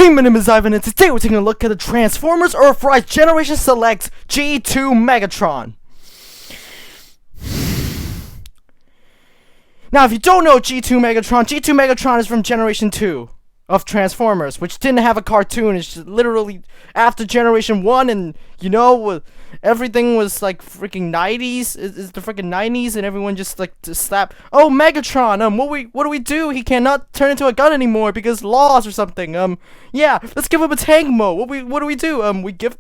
Hey, my name is Ivan, and today we're taking a look at the Transformers Earthrise Generation Select G2 Megatron. Now, if you don't know G2 Megatron is from Generation 2 of Transformers, which didn't have a cartoon. It's just literally after Generation 1, and you know, everything was like freaking 90s. It's the freaking 90s, and everyone just like to slap. Oh, Megatron! What do we do? He cannot turn into a gun anymore because laws or something. Yeah, let's give him a tank mode. What do we do?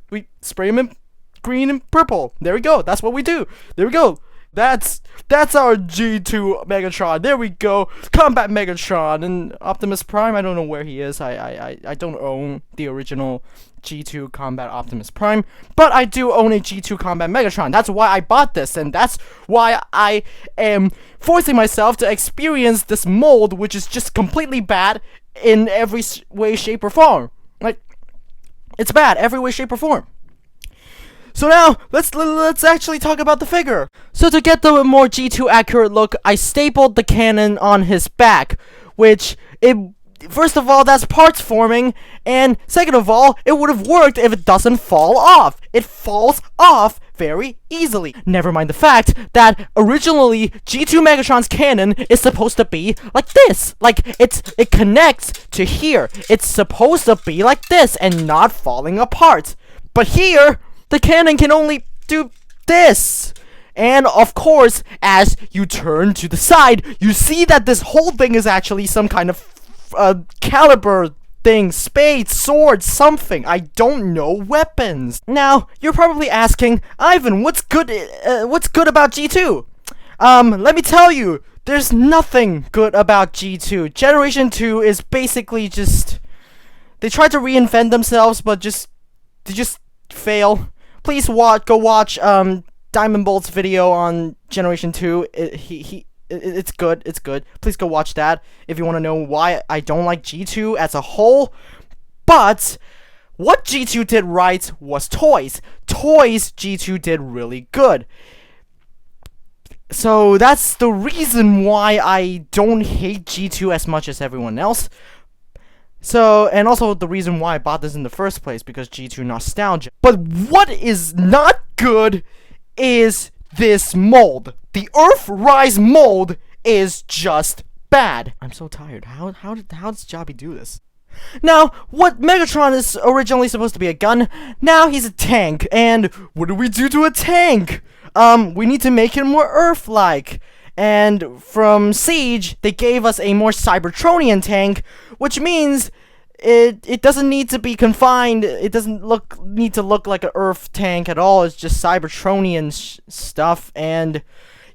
We spray him in green and purple. There we go. That's what we do. There we go. That's our G2 Megatron. There we go. Combat Megatron and Optimus Prime. I don't know where he is. I don't own the original G2 Combat Optimus Prime, but I do own a G2 Combat Megatron. That's why I bought this, and that's why I am forcing myself to experience this mold, which is just completely bad in every way, shape, or form. Like, it's bad every way, shape, or form. So now, let's actually talk about the figure. So to get the more G2 accurate look, I stapled the cannon on his back, which, first of all, that's parts forming, and second of all, it would have worked if it doesn't fall off. It falls off very easily. Never mind the fact that originally G2 Megatron's cannon is supposed to be like this. Like, it connects to here. It's supposed to be like this and not falling apart. But here, the cannon can only do this. And of course, as you turn to the side, you see that this whole thing is actually some kind of caliber thing, spade, sword, something. I don't know, weapons. Now, you're probably asking, Ivan, what's good about G2? Let me tell you, there's nothing good about G2. Generation 2 is basically just, they tried to reinvent themselves, but they just fail. Please go watch Diamond Bolt's video on Generation 2. It's good. It's good. Please go watch that if you want to know why I don't like G2 as a whole. But what G2 did right was toys. Toys G2 did really good. So that's the reason why I don't hate G2 as much as everyone else. So, and also the reason why I bought this in the first place, because G2 nostalgia. But what is not good is this mold. The Earthrise mold is just bad. I'm so tired. How does Jobby do this? Now, what Megatron is originally supposed to be a gun, now he's a tank. And what do we do to a tank? We need to make him more Earth-like. And from Siege, they gave us a more Cybertronian tank, which means it doesn't need to be confined. It doesn't need to look like an Earth tank at all. It's just Cybertronian stuff. And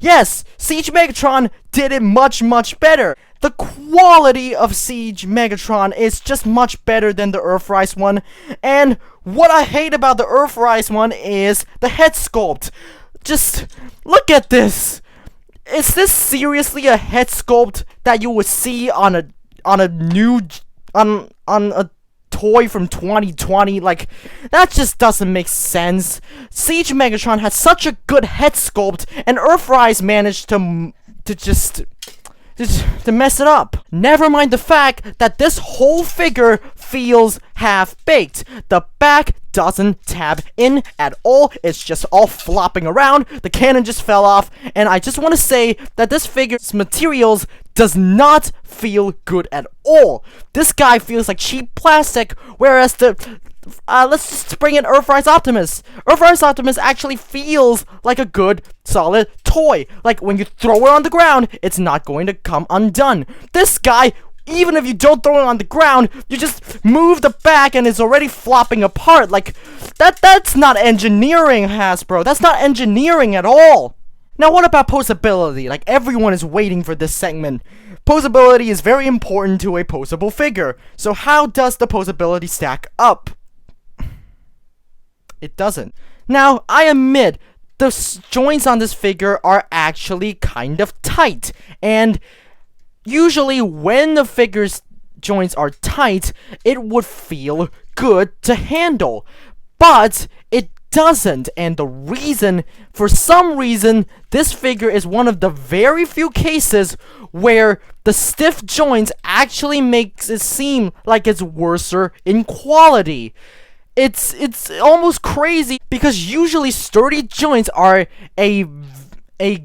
yes, Siege Megatron did it much, much better. The quality of Siege Megatron is just much better than the Earthrise one. And what I hate about the Earthrise one is the head sculpt. Just look at this. Is this seriously a head sculpt that you would see on a toy from 2020? Like, that just doesn't make sense. Siege Megatron had such a good head sculpt, and Earthrise managed to mess it up. Never mind the fact that this whole figure feels half-baked. The back doesn't tab in at all. It's just all flopping around. The cannon just fell off, and I just want to say that this figure's materials does not feel good at all. This guy feels like cheap plastic, whereas let's just bring in Earthrise Optimus. Earthrise Optimus actually feels like a good, solid toy. Like, when you throw it on the ground, it's not going to come undone. This guy, even if you don't throw it on the ground, you just move the back and it's already flopping apart. Like, that's not engineering, Hasbro. That's not engineering at all. Now, what about posability? Like, everyone is waiting for this segment. Posability is very important to a posable figure. So how does the posability stack up? It doesn't. Now, I admit, the joints on this figure are actually kind of tight. And usually when the figure's joints are tight, it would feel good to handle. But it doesn't. And the reason, for some reason, this figure is one of the very few cases where the stiff joints actually makes it seem like it's worser in quality. It's almost crazy, because usually sturdy joints are a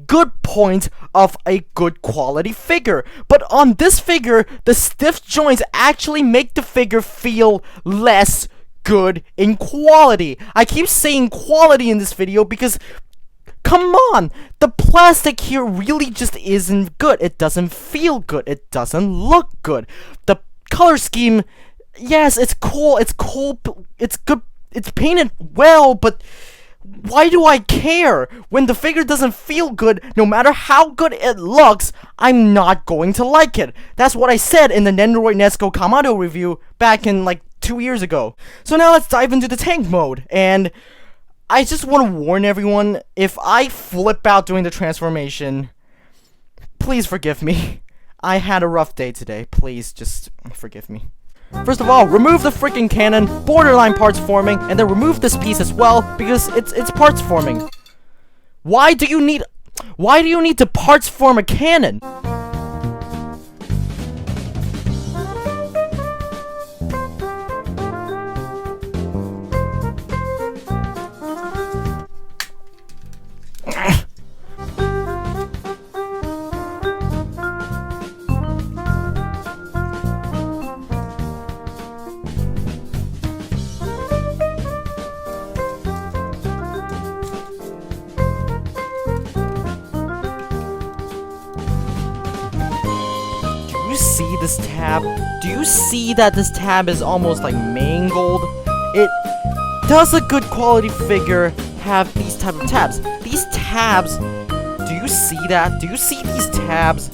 good point of a good quality figure. But on this figure, the stiff joints actually make the figure feel less good in quality. I keep saying quality in this video because, come on, the plastic here really just isn't good. It doesn't feel good. It doesn't look good. The color scheme, yes, it's cool, it's good, it's painted well, but why do I care? When the figure doesn't feel good, no matter how good it looks, I'm not going to like it. That's what I said in the Nendoroid Nesco Kamado review back in like 2 years ago. So now let's dive into the tank mode, and I just want to warn everyone, if I flip out during the transformation, please forgive me. I had a rough day today. Please just forgive me. First of all, remove the freaking cannon, borderline parts forming, and then remove this piece as well, because it's parts forming. Why do you need to parts form a cannon? See this tab? Do you see that this tab is almost like mangled? It does a good quality figure have these type of tabs. These tabs, do you see that? Do you see these tabs?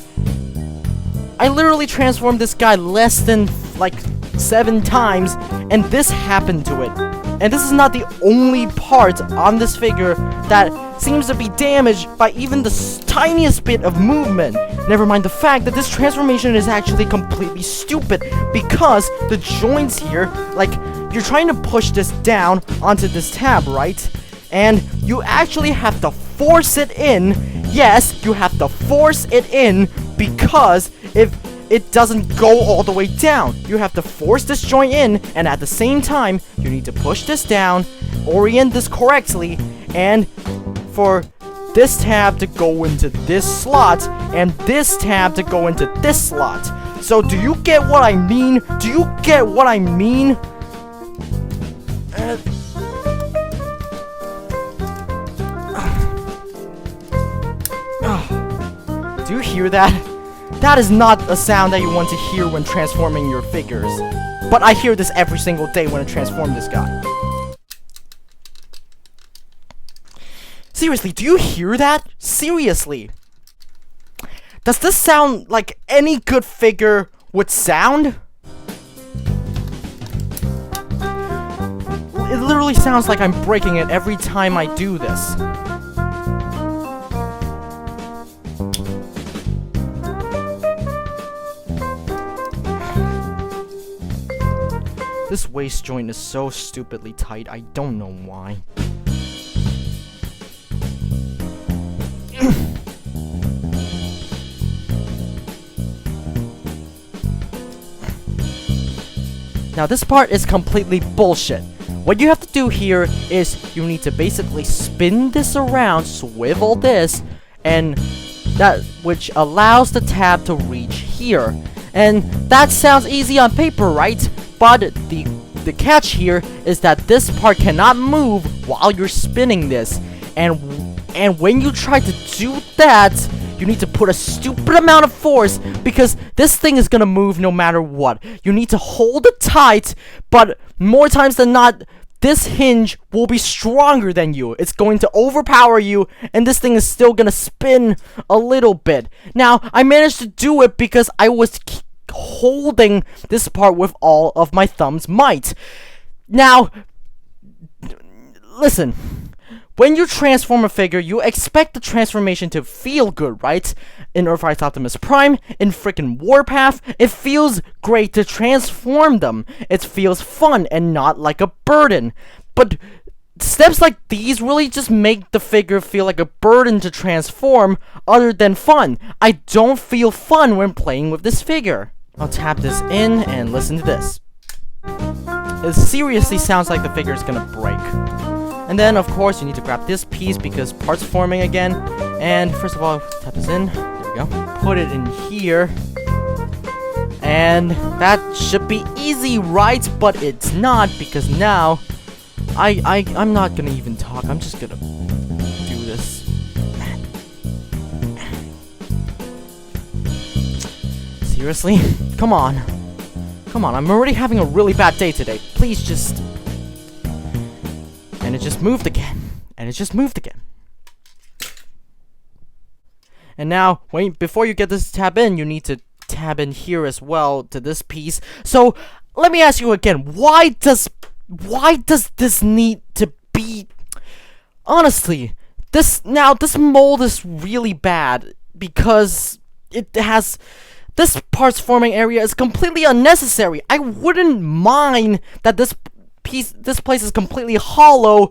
I literally transformed this guy less than like 7 times, and this happened to it. And this is not the only part on this figure that seems to be damaged by even the tiniest bit of movement. Never mind the fact that this transformation is actually completely stupid, because the joints here, like, you're trying to push this down onto this tab, right? And you actually have to force it in. Yes, you have to force it in, because if it doesn't go all the way down, you have to force this joint in, and at the same time, you need to push this down, orient this correctly, and for this tab to go into this slot, and this tab to go into this slot. So do you get what I mean? Do you get what I mean? Do you hear that? That is not a sound that you want to hear when transforming your figures. But I hear this every single day when I transform this guy. Seriously, do you hear that? Seriously. Does this sound like any good figure would sound? It literally sounds like I'm breaking it every time I do this. This waist joint is so stupidly tight, I don't know why. Now this part is completely bullshit. What you have to do here is you need to basically spin this around, swivel this, and that which allows the tab to reach here. And that sounds easy on paper, right? But the catch here is that this part cannot move while you're spinning this. And when you try to do that, you need to put a stupid amount of force, because this thing is gonna move no matter what. You need to hold it tight, but more times than not, this hinge will be stronger than you. It's going to overpower you, and this thing is still gonna spin a little bit. Now, I managed to do it because I was holding this part with all of my thumb's might. Now, listen. When you transform a figure, you expect the transformation to feel good, right? In Earthrise Optimus Prime, in frickin' Warpath, it feels great to transform them. It feels fun and not like a burden. But steps like these really just make the figure feel like a burden to transform other than fun. I don't feel fun when playing with this figure. I'll tap this in and listen to this. It seriously sounds like the figure is gonna break. And then, of course, you need to grab this piece because parts forming again. And first of all, tap this in. There we go. Put it in here. And that should be easy, right? But it's not, because now I'm not gonna even talk. I'm just gonna do this. Seriously? Come on. Come on, I'm already having a really bad day today. Please just... And it just moved again. And it just moved again. And now, wait, before you get this tab in, you need to tab in here as well to this piece. So, let me ask you again, why does this need to be... Honestly, this mold is really bad because it has... This parts forming area is completely unnecessary. I wouldn't mind that this place is completely hollow,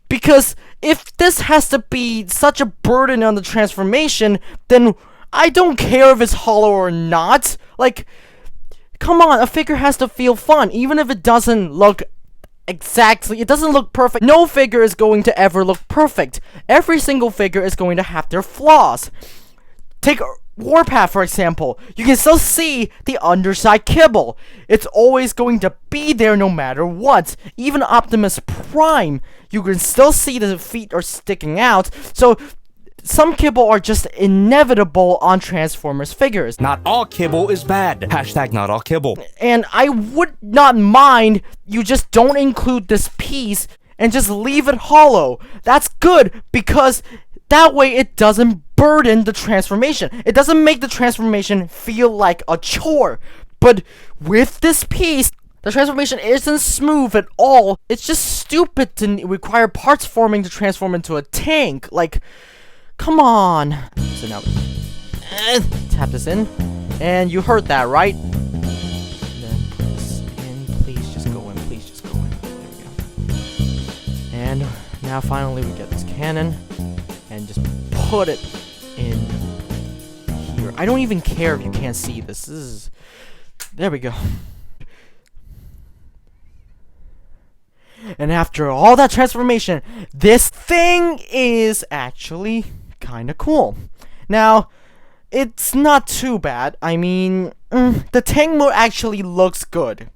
because if this has to be such a burden on the transformation, then I don't care if it's hollow or not. Like, come on, a figure has to feel fun, even if it doesn't look exactly, it doesn't look perfect. No figure is going to ever look perfect. Every single figure is going to have their flaws. Take Warpath, for example. You can still see the underside kibble. It's always going to be there no matter what. Even Optimus Prime, you can still see the feet are sticking out. So, some kibble are just inevitable on Transformers figures. Not all kibble is bad. Hashtag not all kibble. And I would not mind you just don't include this piece and just leave it hollow. That's good, because that way it doesn't burden the transformation. It doesn't make the transformation feel like a chore. But with this piece, the transformation isn't smooth at all. It's just stupid to require parts forming to transform into a tank. Like, come on. So now, tap this in. And you heard that, right? Then put this in. Please just go in. Please just go in. There we go. And now finally we get this cannon. And just put it in here. I don't even care if you can't see this. This is... There we go. And after all that transformation, this thing is actually kinda cool. Now, it's not too bad. I mean, the tank mode actually looks good.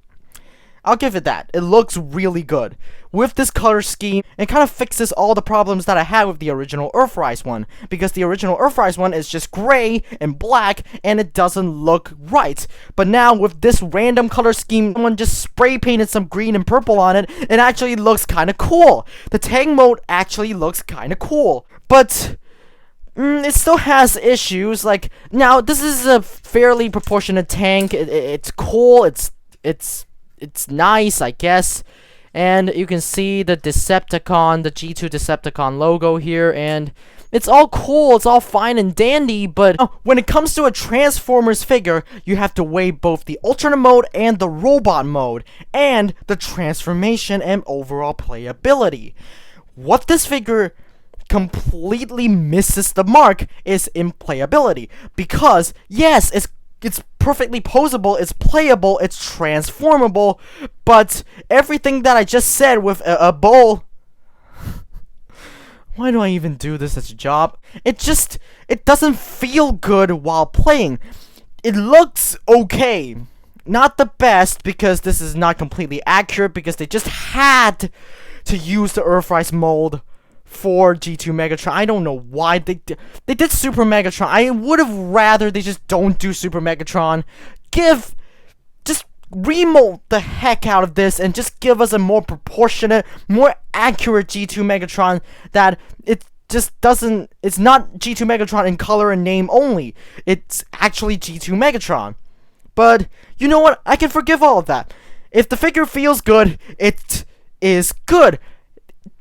I'll give it that. It looks really good. With this color scheme, it kind of fixes all the problems that I had with the original Earthrise one. Because the original Earthrise one is just gray and black, and it doesn't look right. But now, with this random color scheme, someone just spray painted some green and purple on it, it actually looks kind of cool. The tank mode actually looks kind of cool. But it still has issues. Like, now, this is a fairly proportionate tank. It's cool. It's nice, I guess. And you can see the Decepticon, the G2 Decepticon logo here, and it's all cool, it's all fine and dandy, but when it comes to a Transformers figure, you have to weigh both the Ultraman mode and the robot mode, and the transformation and overall playability. What this figure completely misses the mark is in playability, because yes, it's perfectly posable, it's playable, it's transformable, but everything that I just said with a bowl... Why do I even do this as a job? It doesn't feel good while playing. It looks okay. Not the best, because this is not completely accurate, because they just had to use the Earthrise mold for G2 Megatron. I don't know why they did Super Megatron. I would have rather they just don't do Super Megatron. Just remold the heck out of this and just give us a more proportionate, more accurate G2 Megatron that it just doesn't... It's not G2 Megatron in color and name only. It's actually G2 Megatron. But, you know what? I can forgive all of that. If the figure feels good, it is good.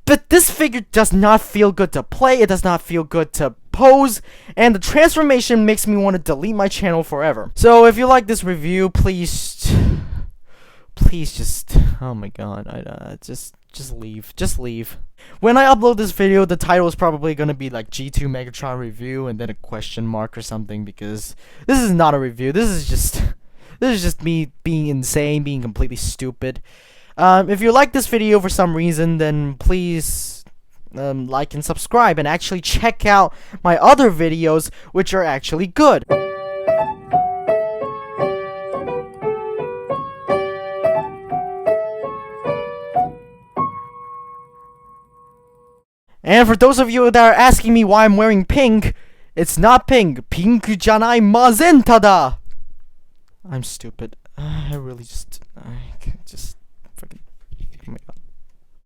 But this figure does not feel good to play, it does not feel good to pose, and the transformation makes me want to delete my channel forever. So if you like this review, please just Oh my god, just leave. Just leave. When I upload this video, the title is probably gonna be like G2 Megatron review and then a question mark or something, because this is not a review. This is just me being insane, being completely stupid. If you like this video for some reason, then please like and subscribe, and actually check out my other videos, which are actually good. And for those of you that are asking me why I'm wearing pink, it's not pink. Pink janai magenta da. I'm stupid. I really just freaking. Oh my god.